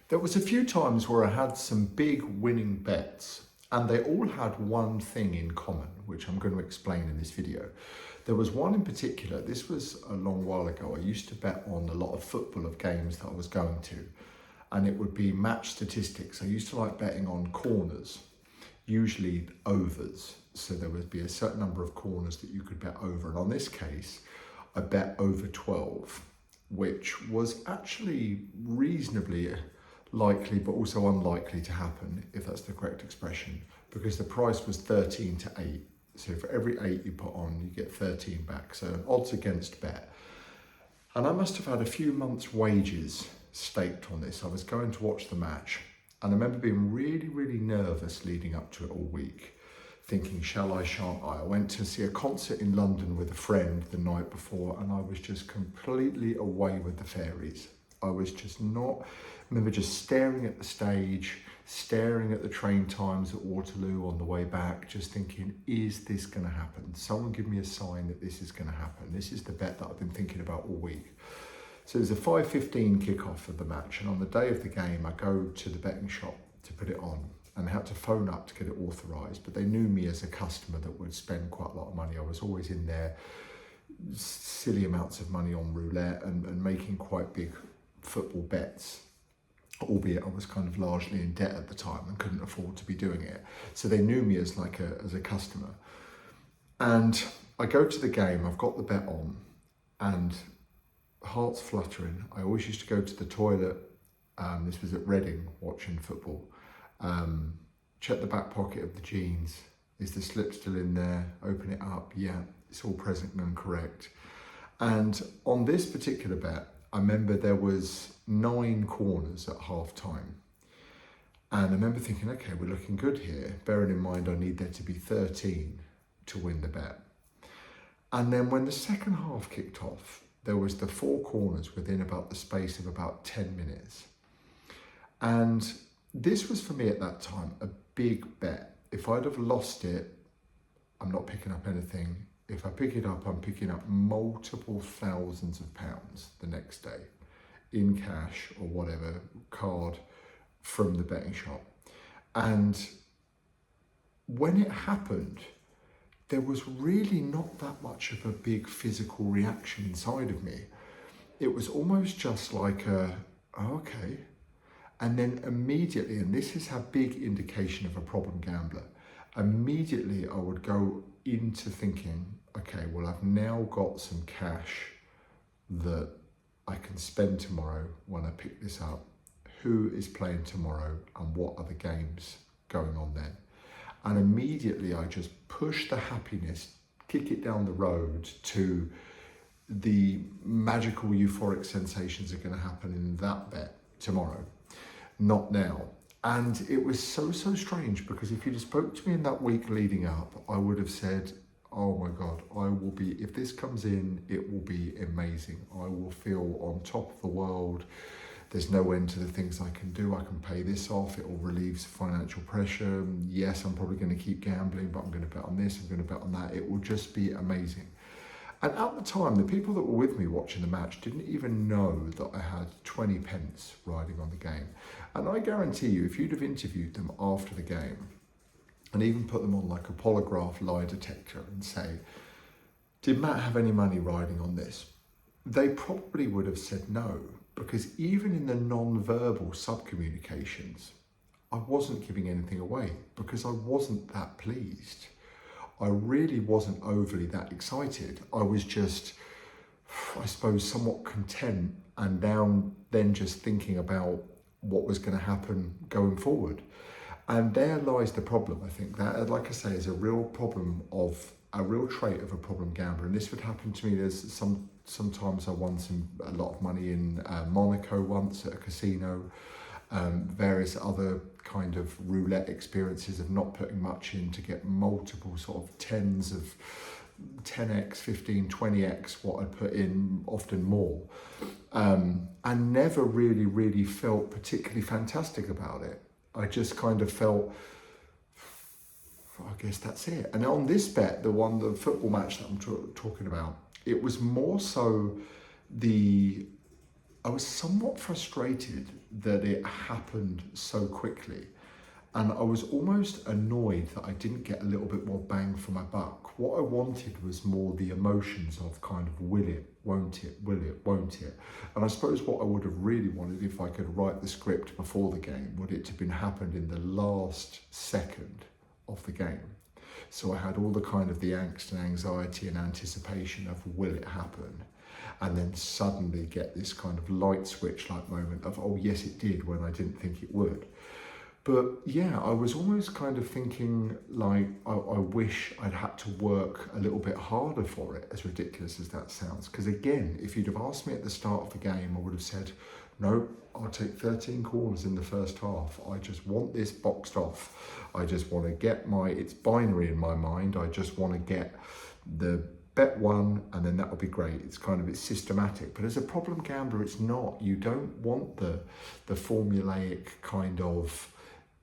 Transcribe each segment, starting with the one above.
There was a few times where I had some big winning bets, and they all had one thing in common, which I'm going to explain in this video. There was one in particular. This was a long while ago. I used to bet on a lot of football of games that I was going to, and it would be match statistics. I used to like betting on corners, usually overs. So there would be a certain number of corners that you could bet over. And on this case, I bet over 12, which was actually reasonably likely but also unlikely to happen, if that's the correct expression, because the price was 13 to 8. So for every 8 you put on, you get 13 back. So an odds against bet. And I must have had a few months' wages staked on this. I was going to watch the match, and I remember being really, really nervous leading up to it all week, thinking, shall I, shan't I? I went to see a concert in London with a friend the night before, and I was just completely away with the fairies. I was just not, I remember just staring at the stage, staring at the train times at Waterloo on the way back, just thinking, is this going to happen? Someone give me a sign that this is going to happen. This is the bet that I've been thinking about all week. So there's a 5:15 kickoff of the match, and on the day of the game, I go to the betting shop to put it on, and I had to phone up to get it authorised, but they knew me as a customer that would spend quite a lot of money. I was always in there, silly amounts of money on roulette and making quite big football bets, albeit I was kind of largely in debt at the time and couldn't afford to be doing it. So they knew me as a customer. And I go to the game, I've got the bet on, and heart's fluttering. I always used to go to the toilet. This was at Reading, watching football. Check the back pocket of the jeans. Is the slip still in there? Open it up. Yeah, it's all present and correct. And on this particular bet, I remember there was 9 corners at half time. And I remember thinking, okay, we're looking good here. Bearing in mind, I need there to be 13 to win the bet. And then when the second half kicked off, there was the 4 corners within about the space of about 10 minutes. And this was for me at that time a big bet. If I'd have lost it, I'm not picking up anything. If I pick it up, I'm picking up multiple thousands of pounds the next day in cash or whatever, card from the betting shop. And when it happened, there was really not that much of a big physical reaction inside of me. It was almost just like okay. And then immediately, and this is a big indication of a problem gambler, immediately I would go into thinking, okay, well, I've now got some cash that I can spend tomorrow when I pick this up. Who is playing tomorrow and what are the games going on then? And immediately I just push the happiness, kick it down the road to the magical euphoric sensations are going to happen in that bet tomorrow, not now. And it was so strange, because if you'd have spoke to me in that week leading up, I would have said, oh my God, if this comes in, it will be amazing. I will feel on top of the world. There's no end to the things I can do. I can pay this off. It will relieve financial pressure. Yes, I'm probably going to keep gambling, but I'm going to bet on this, I'm going to bet on that. It will just be amazing. And at the time, the people that were with me watching the match didn't even know that I had 20 pence riding on the game. And I guarantee you, if you'd have interviewed them after the game and even put them on like a polygraph lie detector and say, did Matt have any money riding on this? They probably would have said no, because even in the non-verbal sub-communications, I wasn't giving anything away because I wasn't that pleased. I really wasn't overly that excited. I was just, I suppose, somewhat content and then just thinking about what was going to happen going forward. And there lies the problem. I think that, like I say, is a real problem of a real trait of a problem gambler. And this would happen to me. There's sometimes I won a lot of money in Monaco once at a casino. Various other kind of roulette experiences of not putting much in to get multiple sort of tens of 10x, 15, 20x what I'd put in, often more. And never really felt particularly fantastic about it. I just kind of felt, I guess that's it. And on this bet, the football match that I'm talking about, it was more so the I was somewhat frustrated that it happened so quickly. And I was almost annoyed that I didn't get a little bit more bang for my buck. What I wanted was more the emotions of kind of will it, won't it, will it, won't it. And I suppose what I would have really wanted if I could write the script before the game, would it have been happened in the last second of the game. So I had all the kind of the angst and anxiety and anticipation of will it happen? And then suddenly get this kind of light switch like moment of, oh yes it did, when I didn't think it would. But yeah, I was almost kind of thinking like, I wish I'd had to work a little bit harder for it, as ridiculous as that sounds. Because again, if you'd have asked me at the start of the game, I would have said, no, I'll take 13 corners in the first half. I just want this boxed off. I just want to get it's binary in my mind. I just want to get the bet one, and then that will be great. It's systematic. But as a problem gambler, it's not. You don't want the formulaic kind of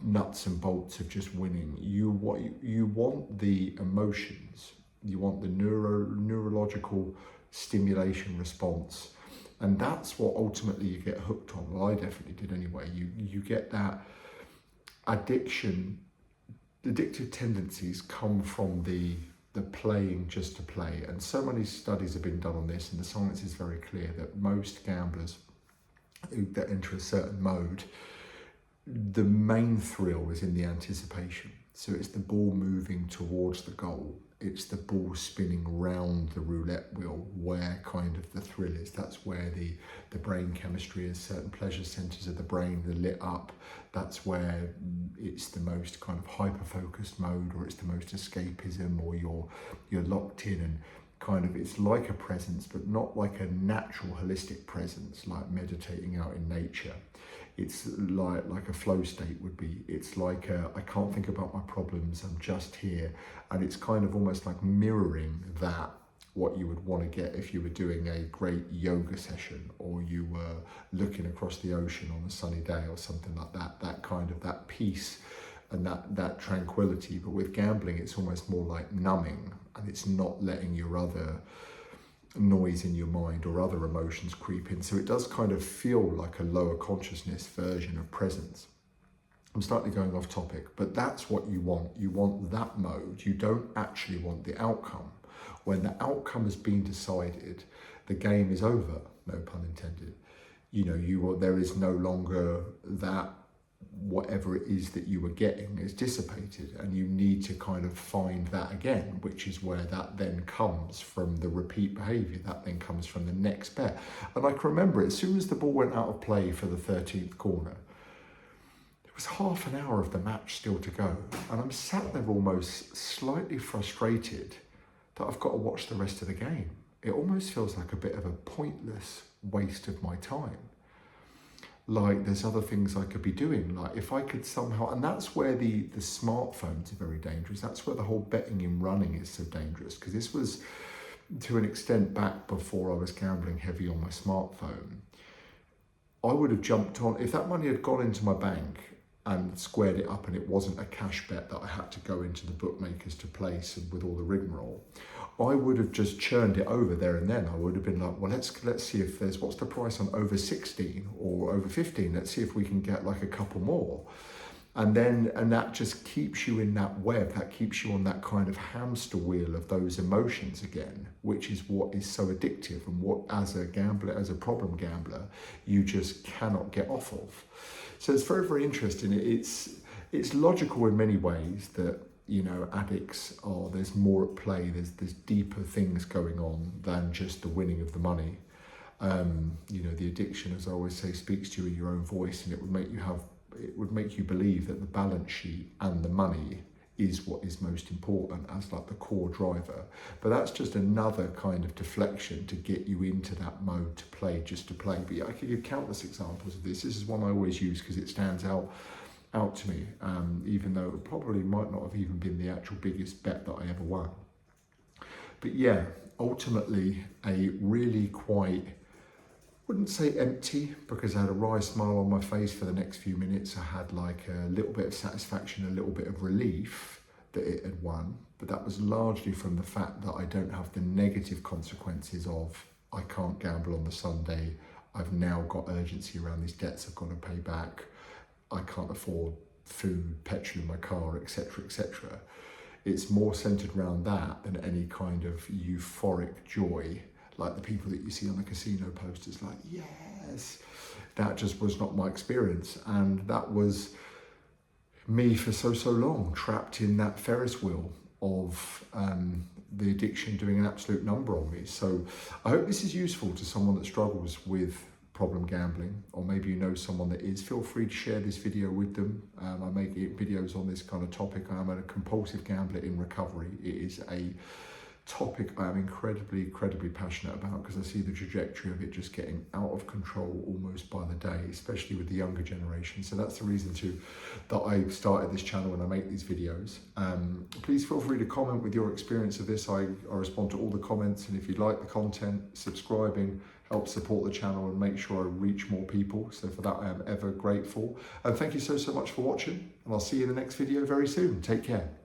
nuts and bolts of just winning. You want the emotions. You want the neurological stimulation response, and that's what ultimately you get hooked on. Well, I definitely did anyway. You get that addiction. Addictive tendencies come from the playing just to play, and so many studies have been done on this, and the science is very clear that most gamblers that enter a certain mode, the main thrill is in the anticipation. So it's the ball moving towards the goal. It's the ball spinning round the roulette wheel where kind of the thrill is. That's where the brain chemistry is, certain pleasure centers of the brain are lit up. That's where it's the most kind of hyper-focused mode, or it's the most escapism, or you're locked in, and kind of it's like a presence, but not like a natural holistic presence, like meditating out in nature. It's like a flow state would be. It's like I can't think about my problems, I'm just here. And it's kind of almost like mirroring that, what you would want to get if you were doing a great yoga session, or you were looking across the ocean on a sunny day or something like that. That kind of that peace and that tranquility. But with gambling, it's almost more like numbing, and it's not letting your other noise in your mind or other emotions creep in. So it does kind of feel like a lower consciousness version of presence. I'm slightly going off topic, but that's what you want. You want that mode. You don't actually want the outcome. When the outcome has been decided, the game is over, no pun intended. There is no longer that whatever it is that you were getting is dissipated, and you need to kind of find that again, which is where that then comes from, the repeat behavior, that then comes from the next bet. And I can remember, as soon as the ball went out of play for the 13th corner, it was half an hour of the match still to go, and I'm sat there almost slightly frustrated that I've got to watch the rest of the game. It almost feels like a bit of a pointless waste of my time. Like there's other things I could be doing. Like if I could somehow, and that's where the smartphones are very dangerous. That's where the whole betting in running is so dangerous, because this was to an extent back before I was gambling heavy on my smartphone. I would have jumped on, if that money had gone into my bank and squared it up and it wasn't a cash bet that I had to go into the bookmakers to place and with all the rigmarole, I would have just churned it over there and then. I would have been like, well, let's see if what's the price on over 16 or over 15? Let's see if we can get like a couple more. And that just keeps you in that web, that keeps you on that kind of hamster wheel of those emotions again, which is what is so addictive, and what as a gambler, as a problem gambler, you just cannot get off of. So it's very, very interesting. It's logical in many ways that, addicts there's more at play, there's deeper things going on than just the winning of the money. The addiction, as I always say, speaks to you in your own voice, and it would make you believe that the balance sheet and the money is what is most important as like the core driver. But that's just another kind of deflection to get you into that mode to play just to play. But I could give countless examples of this. This is one I always use because it stands out to me, even though it probably might not have even been the actual biggest bet that I ever won. But yeah, ultimately a really quite, wouldn't say empty, because I had a wry smile on my face for the next few minutes. I had like a little bit of satisfaction, a little bit of relief that it had won, but that was largely from the fact that I don't have the negative consequences of I can't gamble on the Sunday, I've now got urgency around these debts I've got to pay back. I can't afford food, petrol in my car, etc., etc. It's more centered around that than any kind of euphoric joy, like the people that you see on the casino posters, like, yes. That just was not my experience. And that was me for so long, trapped in that Ferris wheel of the addiction doing an absolute number on me. So I hope this is useful to someone that struggles with problem gambling, or maybe you know someone that is. Feel free to share this video with them. I make videos on this kind of topic. I'm a compulsive gambler in recovery. It is a topic I am incredibly passionate about, because I see the trajectory of it just getting out of control almost by the day, especially with the younger generation. So that's the reason too that I started this channel and I make these videos. Please feel free to comment with your experience of this. I respond to all the comments, and if you like the content, subscribing helps support the channel and make sure I reach more people. So for that I am ever grateful. And thank you so much for watching, and I'll see you in the next video very soon. Take care.